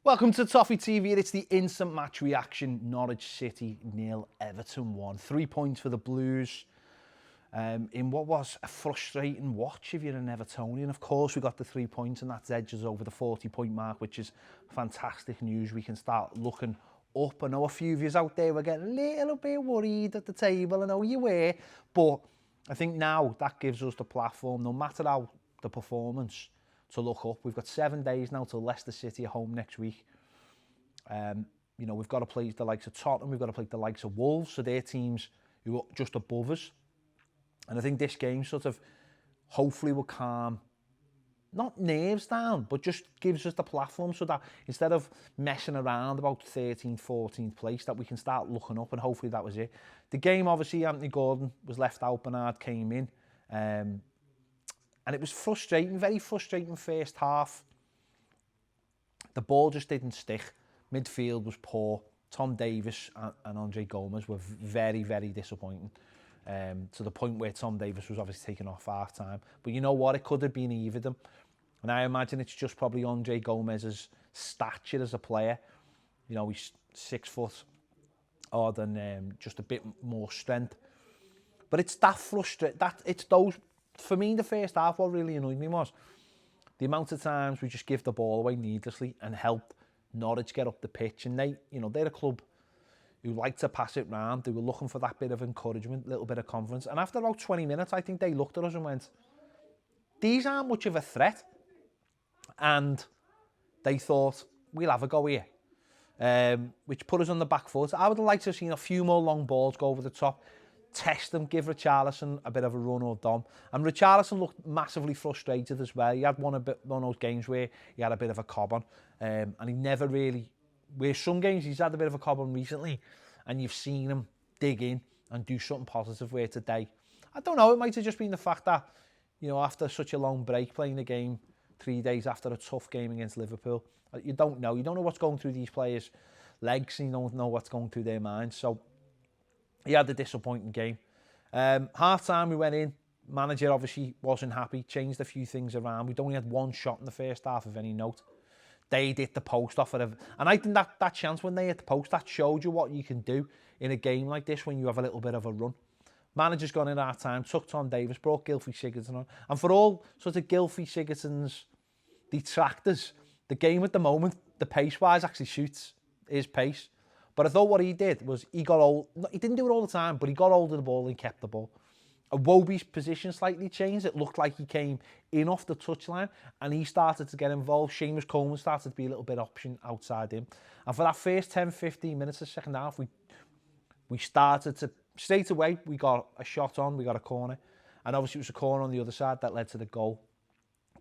Welcome to Toffee TV. It's the instant match reaction. Norwich City 0, Everton 1. 3 points for the Blues in what was a frustrating watch if you're an Evertonian. Of course, we got the 3 points and that's edges over the 40-point mark, which is fantastic news. We can start looking up. I know a few of you out there were getting a little bit worried at the table. I know you were, but I think now that gives us the platform, no matter how the performance, to look up. We've got 7 days now till Leicester City at home next week. You know, we've got to play the likes of Tottenham, we've got to play the likes of Wolves, so they're teams who are just above us. And I think this game sort of hopefully will calm, not nerves down, but just gives us the platform so that instead of messing around about 13th, 14th place, that we can start looking up, and hopefully that was it. The game, obviously, Anthony Gordon was left out, Bernard came in. And it was frustrating, very frustrating first half. The ball just didn't stick. Midfield was poor. Tom Davies and Andre Gomez were very, very disappointing. To the point where Tom Davies was obviously taken off half-time. But you know what? It could have been either of them. And I imagine it's just probably Andre Gomez's stature as a player. You know, he's 6 foot odd and just a bit more strength. But it's that frustrating. It's those... For me, the first half, what really annoyed me was the amount of times we just give the ball away needlessly and help Norwich get up the pitch. And they, you know, they're a club who like to pass it round. They were looking for that bit of encouragement, a little bit of confidence. And after about 20 minutes, I think they looked at us and went, these aren't much of a threat. And they thought, we'll have a go here. Which put us on the back foot. I would have liked to have seen a few more long balls go over the top. Test them, give Richarlison a bit of a run or dom. And Richarlison looked massively frustrated as well. He had one of those games where he had a bit of a cob on. And he never really... Where some games he's had a bit of a cob on recently, and you've seen him dig in and do something positive where today. I don't know, it might have just been the fact that, you know, after such a long break, playing the game 3 days after a tough game against Liverpool, you don't know. You don't know what's going through these players' legs, and you don't know what's going through their minds. So he had a disappointing game. Half-time, we went in. Manager obviously wasn't happy, changed a few things around. We'd only had one shot in the first half of any note. They hit the post off and I think that chance when they hit the post, that showed you what you can do in a game like this when you have a little bit of a run. Manager's gone in half-time, took Tom Davies, brought Gylfi Sigurdsson on. And for all sort of Gylfi Sigurdsson's detractors, the game at the moment, the pace-wise, actually suits his pace. But I thought what he did was he got hold... He didn't do it all the time, but he got hold of the ball and kept the ball. Iwobi's position slightly changed. It looked like he came in off the touchline and he started to get involved. Seamus Coleman started to be a little bit option outside him. And for that first 10-15 minutes of the second half, we started to... Straight away, we got a shot on, we got a corner. And obviously it was a corner on the other side that led to the goal.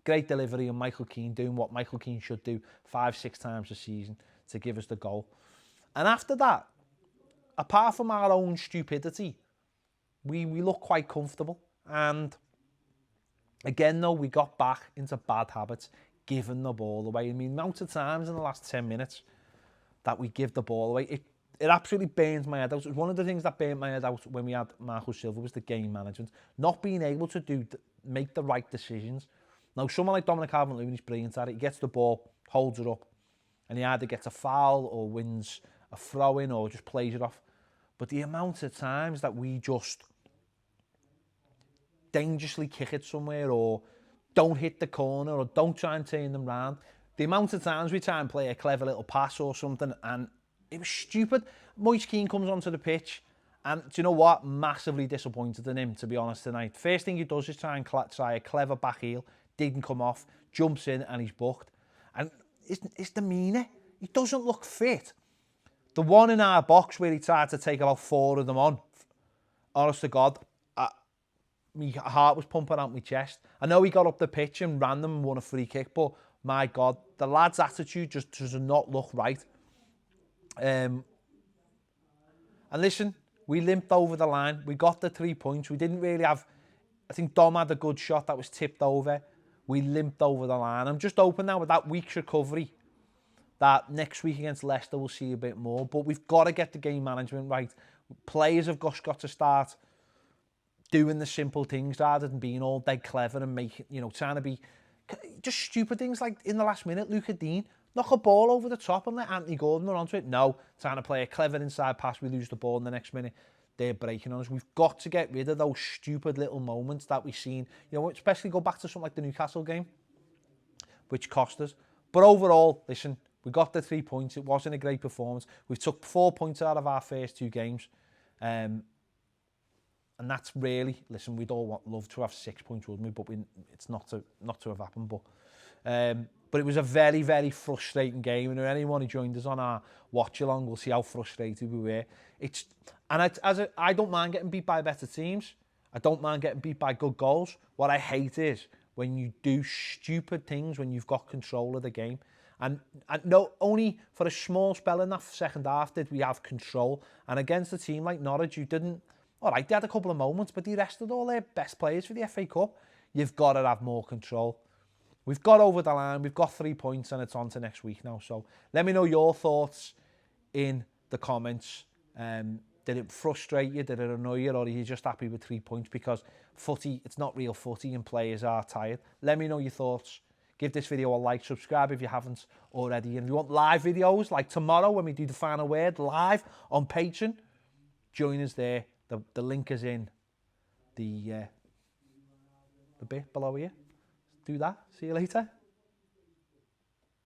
Great delivery, and Michael Keane doing what Michael Keane should do 5-6 times a season to give us the goal. And after that, apart from our own stupidity, we look quite comfortable. And again, though, we got back into bad habits, giving the ball away. I mean, the amount of times in the last 10 minutes that we give the ball away, it absolutely burns my head out. It was one of the things that burnt my head out when we had Marco Silva was the game management. Not being able to make the right decisions. Now, someone like Dominic Calvert-Lewin is brilliant at it. He gets the ball, holds it up, and he either gets a foul or wins a throw-in or just plays it off. But the amount of times that we just dangerously kick it somewhere or don't hit the corner or don't try and turn them round, the amount of times we try and play a clever little pass or something, and it was stupid. Moise Keane comes onto the pitch, and do you know what? Massively disappointed in him, to be honest, tonight. First thing he does is try a clever back heel, didn't come off, jumps in and he's booked. And his demeanour, he doesn't look fit. The one in our box where he tried to take about 4 of them on, honest to God, my heart was pumping out my chest. I know he got up the pitch and ran them and won a free kick, but my God, the lad's attitude just does not look right. And listen, we limped over the line. We got the 3 points. We didn't really have... I think Dom had a good shot that was tipped over. We limped over the line. I'm just hoping now with that week's recovery that next week against Leicester we'll see a bit more. But we've got to get the game management right. Players have got to start doing the simple things rather than being all dead clever and making, you know, trying to be just stupid things like in the last minute, Luca Dean knock a ball over the top and let Anthony Gordon run onto it. No, trying to play a clever inside pass, we lose the ball in the next minute. They're breaking on us. We've got to get rid of those stupid little moments that we've seen. You know, especially go back to something like the Newcastle game, which cost us. But overall, listen, we got the 3 points. It wasn't a great performance. We took 4 points out of our first 2 games. And that's really, listen, we'd all love to have 6 points, wouldn't we? But it's not to have happened. But it was a very, very frustrating game. And anyone who joined us on our watch along will see how frustrated we were. I don't mind getting beat by better teams. I don't mind getting beat by good goals. What I hate is when you do stupid things when you've got control of the game. And no, only for a small spell in that second half did we have control. And against a team like Norwich, you didn't. All right, they had a couple of moments, but they rested all their best players for the FA Cup. You've got to have more control. We've got over the line. We've got 3 points, and it's on to next week now. So let me know your thoughts in the comments. Did it frustrate you? Did it annoy you? Or are you just happy with 3 points? Because footy, it's not real footy and players are tired. Let me know your thoughts. Give this video a like, subscribe if you haven't already. And if you want live videos like tomorrow when we do the final word live on Patreon, join us there. The link is in the bit below here. Do that. See you later.